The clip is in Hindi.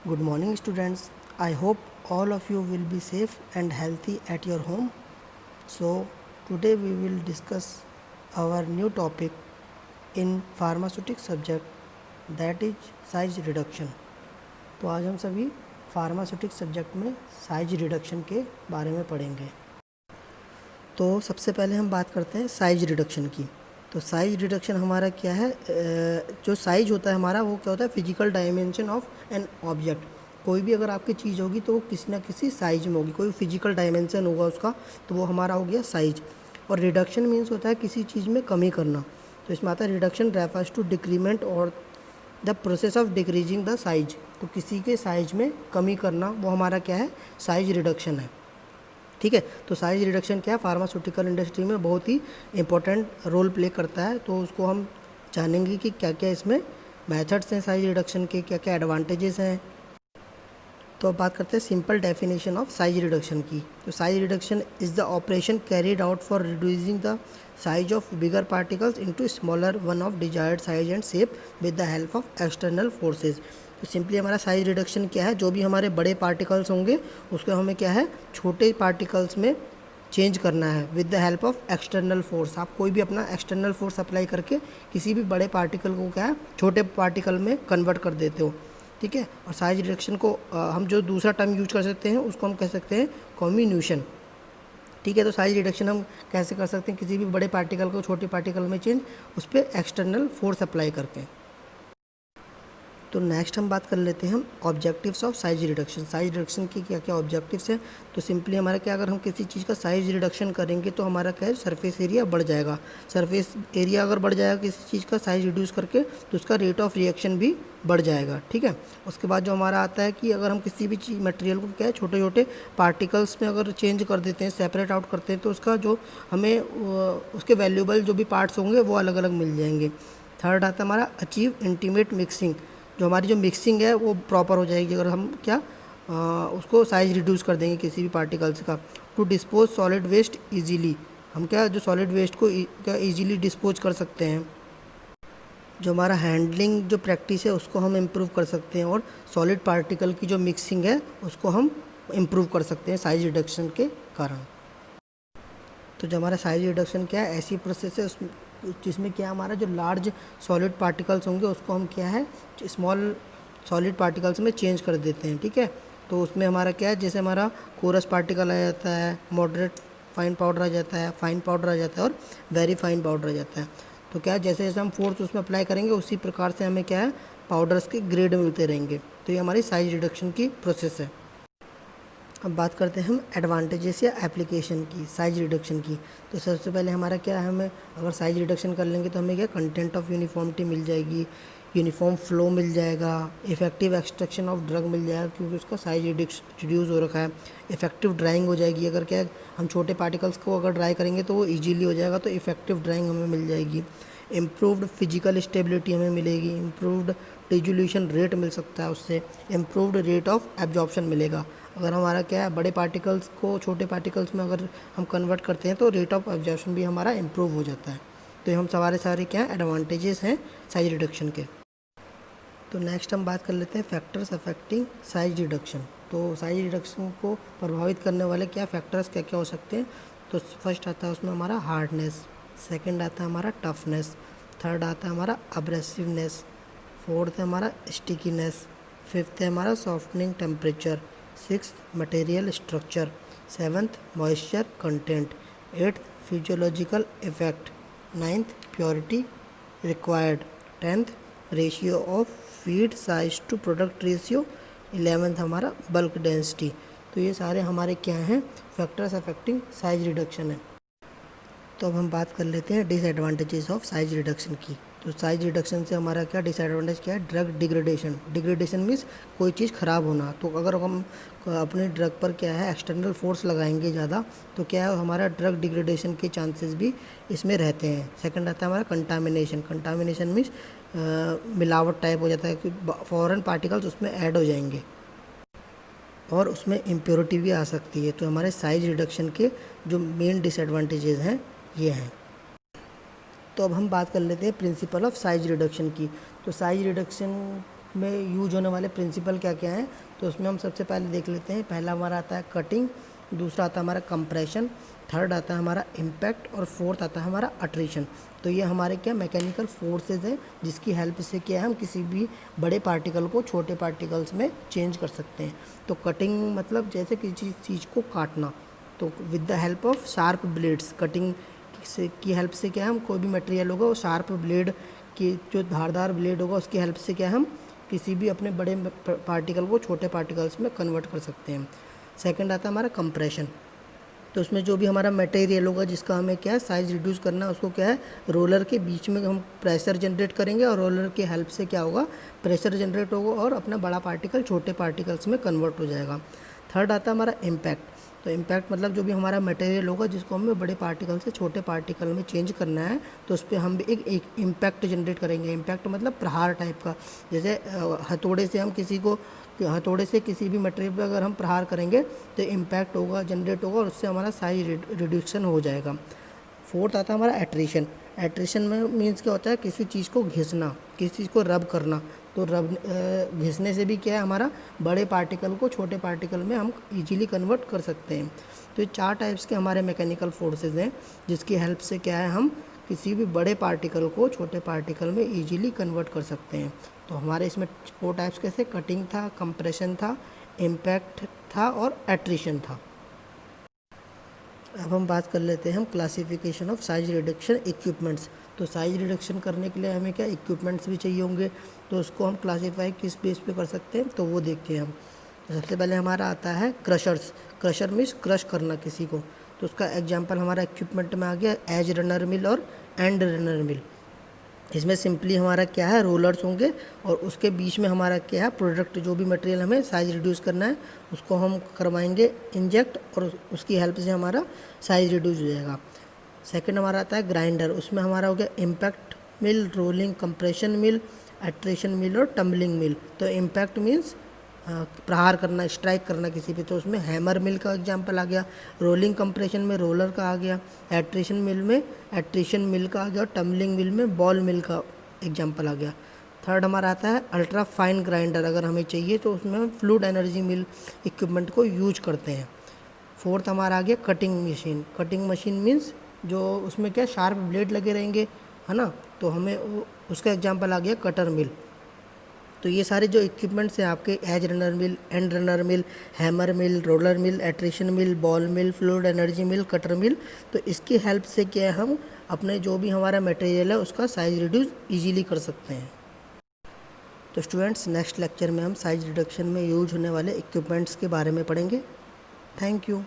Good morning, students. I hope all of you will be safe and healthy at your home. So, today we will discuss our new topic in pharmaceutical subject, that is size reduction. तो आज हम सभी फार्मास्यूटिक्स सब्जेक्ट में साइज रिडक्शन के बारे में पढ़ेंगे। तो सबसे पहले हम बात करते हैं साइज रिडक्शन की। तो साइज रिडक्शन हमारा क्या है, जो साइज होता है हमारा वो क्या होता है, physical dimension of an object. कोई भी अगर आपकी चीज़ होगी तो वो किसी ना किसी साइज में होगी, कोई फिजिकल डायमेंशन होगा उसका, तो वो हमारा हो गया साइज। और रिडक्शन मीन्स होता है किसी चीज़ में कमी करना। तो इसमें आता है रिडक्शन रेफर्स टू डिक्रीमेंट और the process of decreasing the size. तो किसी के साइज में कमी करना वो हमारा क्या है, साइज रिडक्शन है। ठीक है, तो साइज रिडक्शन क्या है, फार्मास्यूटिकल इंडस्ट्री में बहुत ही इंपॉर्टेंट रोल प्ले करता है। तो उसको हम जानेंगे कि क्या क्या इसमें मेथड्स हैं साइज रिडक्शन के, क्या क्या एडवांटेजेस हैं। तो अब बात करते हैं simple definition of size reduction की। तो size reduction is the operation carried out for reducing the size of bigger particles into smaller one of desired size and shape with the help of external forces. तो सिंपली हमारा साइज रिडक्शन क्या है, जो भी हमारे बड़े पार्टिकल्स होंगे उसको हमें क्या है, छोटे पार्टिकल्स में चेंज करना है with the help of external force. आप कोई भी अपना एक्सटर्नल फोर्स अप्लाई करके किसी भी बड़े पार्टिकल को क्या है, छोटे पार्टिकल में कन्वर्ट कर देते हो। ठीक है, और साइज रिडक्शन को हम जो दूसरा टर्म यूज कर सकते हैं उसको हम कह सकते हैं कॉम्बिन्यूशन। ठीक है, तो साइज रिडक्शन हम कैसे कर सकते हैं, किसी भी बड़े पार्टिकल को छोटे पार्टिकल में चेंज, उस पर एक्सटर्नल फोर्स अप्लाई करके। तो नेक्स्ट हम बात कर लेते हैं हम objectives of size reduction. Size reduction की क्या क्या ऑब्जेक्टिव्स हैं। तो सिंपली हमारा क्या, अगर हम किसी चीज़ का साइज रिडक्शन करेंगे तो हमारा क्या है, सरफेस एरिया बढ़ जाएगा। सरफेस एरिया अगर बढ़ जाएगा किसी चीज़ का साइज रिड्यूस करके, तो उसका रेट ऑफ रिएक्शन भी बढ़ जाएगा। ठीक है, उसके बाद जो हमारा आता है कि अगर हम किसी भी चीज़ मटेरियल को क्या है, छोटे छोटे पार्टिकल्स में अगर चेंज कर देते हैं, सेपरेट आउट करते हैं, तो उसका जो हमें उसके वैल्यूबल जो भी पार्ट्स होंगे वो अलग अलग मिल जाएंगे। थर्ड आता है हमारा अचीव इंटीमेट मिक्सिंग। जो हमारी जो मिक्सिंग है वो प्रॉपर हो जाएगी अगर हम क्या उसको साइज रिड्यूस कर देंगे किसी भी पार्टिकल्स का। To dispose solid waste easily, हम क्या जो सॉलिड वेस्ट को क्या ईजीली डिस्पोज कर सकते हैं। जो हमारा हैंडलिंग जो प्रैक्टिस है उसको हम इम्प्रूव कर सकते हैं, और सॉलिड पार्टिकल की जो मिक्सिंग है उसको हम इम्प्रूव कर सकते हैं साइज रिडक्शन के कारण। तो जो हमारा साइज रिडक्शन क्या है, ऐसी प्रोसेस है उसमें जिसमें क्या हमारा जो लार्ज सॉलिड पार्टिकल्स होंगे उसको हम क्या है, स्मॉल सॉलिड पार्टिकल्स में चेंज कर देते हैं। ठीक है, तो उसमें हमारा क्या है, जैसे हमारा कोरस पार्टिकल आ जाता है, मॉडरेट फाइन पाउडर आ जाता है, फाइन पाउडर आ जाता है, और वेरी फाइन पाउडर आ जाता है। तो क्या है, जैसे जैसे हम फोर्स उसमें अप्लाई करेंगे उसी प्रकार से हमें क्या है, पाउडर्स के ग्रेड मिलते रहेंगे। तो ये हमारी साइज रिडक्शन की प्रोसेस है। अब बात करते हैं हम एडवांटेजेस या एप्लीकेशन की साइज रिडक्शन की। तो सबसे पहले हमारा क्या है, हमें अगर साइज रिडक्शन कर लेंगे तो हमें क्या, कंटेंट ऑफ यूनिफॉर्मिटी मिल जाएगी, यूनिफॉर्म फ्लो मिल जाएगा, इफेक्टिव एक्सट्रैक्शन ऑफ ड्रग मिल जाएगा क्योंकि उसका साइज रिड्यूस हो रखा है। इफेक्टिव ड्राइंग हो जाएगी, अगर क्या हम छोटे पार्टिकल्स को अगर ड्राई करेंगे तो वो ईजीली हो जाएगा, तो इफेक्टिव ड्राइंग हमें मिल जाएगी। इम्प्रूव्ड फिजिकल स्टेबिलिटी हमें मिलेगी, इम्प्रूव्ड डिजोल्यूशन रेट मिल सकता है उससे, इम्प्रूव्ड रेट ऑफ एब्जॉर्प्शन मिलेगा। अगर हमारा क्या है, बड़े पार्टिकल्स को छोटे पार्टिकल्स में अगर हम कन्वर्ट करते हैं तो रेट ऑफ एब्जॉर्प्शन भी हमारा इम्प्रूव हो जाता है। तो ये हम सारे क्या एडवांटेजेस हैं साइज रिडक्शन के। तो नेक्स्ट हम बात कर लेते हैं फैक्टर्स अफेक्टिंग साइज रिडक्शन। तो साइज रिडक्शन को प्रभावित करने वाले क्या फैक्टर्स क्या क्या हो सकते हैं। तो फर्स्ट आता है उसमें हमारा हार्डनेस, सेकंड आता है हमारा टफनेस, थर्ड आता है हमारा अब्रेसिवनेस, फोर्थ है हमारा स्टिकीनेस, फिफ्थ है हमारा softening temperature, sixth material structure, seventh moisture content, eighth physiological effect, ninth purity required, tenth ratio of feed size to product ratio, 11th हमारा बल्क डेंसिटी। तो ये सारे हमारे क्या हैं, फैक्टर्स अफेक्टिंग साइज रिडक्शन है। तो अब हम बात कर लेते हैं डिसएडवांटेजेस ऑफ साइज रिडक्शन की। तो साइज रिडक्शन से हमारा क्या डिसएडवांटेज क्या है, ड्रग डिग्रेडेशन। डिग्रेडेशन मीन्स कोई चीज़ ख़राब होना। तो अगर हम अपने ड्रग पर क्या है एक्सटर्नल फोर्स लगाएंगे ज़्यादा, तो क्या है हमारा ड्रग डिग्रेडेशन के चांसेस भी इसमें रहते हैं। सेकंड आता है हमारा कंटामिनेशन। कंटामिनेशन मीन्स मिलावट टाइप हो जाता है कि फॉरेन पार्टिकल्स उसमें ऐड हो जाएंगे और उसमें इम्प्योरिटी भी आ सकती है। तो हमारे साइज रिडक्शन के जो मेन डिसएडवांटेजेस हैं ये हैं। तो अब हम बात कर लेते हैं प्रिंसिपल ऑफ साइज रिडक्शन की। तो साइज रिडक्शन में यूज होने वाले प्रिंसिपल क्या क्या हैं, तो उसमें हम सबसे पहले देख लेते हैं। पहला हमारा आता है कटिंग, दूसरा आता है हमारा कंप्रेशन, थर्ड आता है हमारा इम्पैक्ट और फोर्थ आता है हमारा अट्रीशन। तो ये हमारे क्या मैकेनिकल फोर्सेज हैं जिसकी हेल्प से क्या है हम किसी भी बड़े पार्टिकल को छोटे पार्टिकल्स में चेंज कर सकते हैं। तो कटिंग मतलब जैसे किसी चीज़ को काटना, तो with the help of sharp blades, cutting से की हेल्प से क्या है हम कोई भी मटेरियल होगा वो शार्प ब्लेड की जो धारदार ब्लेड होगा उसकी हेल्प से क्या है हम किसी भी अपने बड़े पार्टिकल को छोटे पार्टिकल्स में कन्वर्ट कर सकते हैं। सेकंड आता है हमारा कंप्रेशन, तो उसमें जो भी हमारा मटेरियल होगा जिसका हमें क्या है साइज़ रिड्यूस करना है उसको क्या है रोलर के बीच में हम प्रेशर जनरेट करेंगे और रोलर की हेल्प से क्या होगा प्रेशर जनरेट होगा और अपना बड़ा पार्टिकल छोटे पार्टिकल्स में कन्वर्ट हो जाएगा। थर्ड आता है हमारा इम्पैक्ट, तो इम्पैक्ट मतलब जो भी हमारा मटेरियल होगा जिसको हमें बड़े पार्टिकल से छोटे पार्टिकल में चेंज करना है तो उस पर हम एक इम्पैक्ट जनरेट करेंगे। इम्पैक्ट मतलब प्रहार टाइप का, जैसे हथौड़े से हम हथौड़े से किसी भी मटेरियल पर अगर हम प्रहार करेंगे तो इम्पैक्ट होगा जनरेट होगा और उससे हमारा साइज रिड्यूक्शन हो जाएगा। फोर्थ आता है हमारा एट्रीशन। एट्रीशन में मीन्स क्या होता है किसी चीज़ को घिसना, किसी चीज़ को रब करना। तो रब घिसने से भी क्या है हमारा बड़े पार्टिकल को छोटे पार्टिकल में हम इजीली कन्वर्ट कर सकते हैं। तो ये 4 टाइप्स के हमारे मैकेनिकल फोर्सेस हैं जिसकी हेल्प से क्या है हम किसी भी बड़े पार्टिकल को छोटे पार्टिकल में इजीली कन्वर्ट कर सकते हैं। तो हमारे इसमें 4 टाइप्स कैसे कटिंग था, कंप्रेशन था, इम्पैक्ट था और एट्रीशन था। अब हम बात कर लेते हैं हम classification of size reduction equipments. तो साइज रिडक्शन करने के लिए हमें क्या इक्विपमेंट्स भी चाहिए होंगे, तो उसको हम क्लासीफाई किस बेस पे कर सकते हैं तो वो देखते हैं हम। सबसे पहले हमारा आता है क्रशर्स। क्रशर मीन्स क्रश करना किसी को, तो उसका एग्जांपल हमारा इक्विपमेंट में आ गया एज रनर मिल और एंड रनर मिल। इसमें सिंपली हमारा क्या है रोलर्स होंगे और उसके बीच में हमारा क्या है प्रोडक्ट जो भी मटेरियल हमें साइज रिड्यूस करना है उसको हम करवाएंगे इंजेक्ट और उसकी हेल्प से हमारा साइज रिड्यूस हो जाएगा। सेकंड हमारा आता है ग्राइंडर, उसमें हमारा हो गया इम्पैक्ट मिल, रोलिंग कंप्रेशन मिल, एट्रेशन मिल और टम्बलिंग मिल। तो इम्पैक्ट मीन्स प्रहार करना, स्ट्राइक करना किसी पे, तो उसमें हैमर मिल का एग्जांपल आ गया। रोलिंग कंप्रेशन में रोलर का आ गया, एट्रिशन मिल में एट्रिशन मिल का आ गया और टम्बलिंग मिल में बॉल मिल का एग्जांपल आ गया। थर्ड हमारा आता है अल्ट्रा फाइन ग्राइंडर, अगर हमें चाहिए तो उसमें हम फ्लूइड एनर्जी मिल इक्विपमेंट को यूज करते हैं। फोर्थ हमारा आ गया cutting machine. Cutting machine means जो उसमें क्या शार्प ब्लेड लगे रहेंगे है ना, तो हमें उसका एग्जांपल आ गया कटर मिल। तो ये सारे जो इक्विपमेंट्स हैं आपके as runner mill, end runner mill, hammer mill, roller mill, attrition mill, ball mill, fluid energy mill, cutter mill, तो इसकी हेल्प से क्या है हम अपने जो भी हमारा मटेरियल है उसका साइज रिड्यूस इजीली कर सकते हैं। तो स्टूडेंट्स नेक्स्ट लेक्चर में हम साइज रिडक्शन में यूज होने वाले इक्विपमेंट्स के बारे में पढ़ेंगे। Thank you.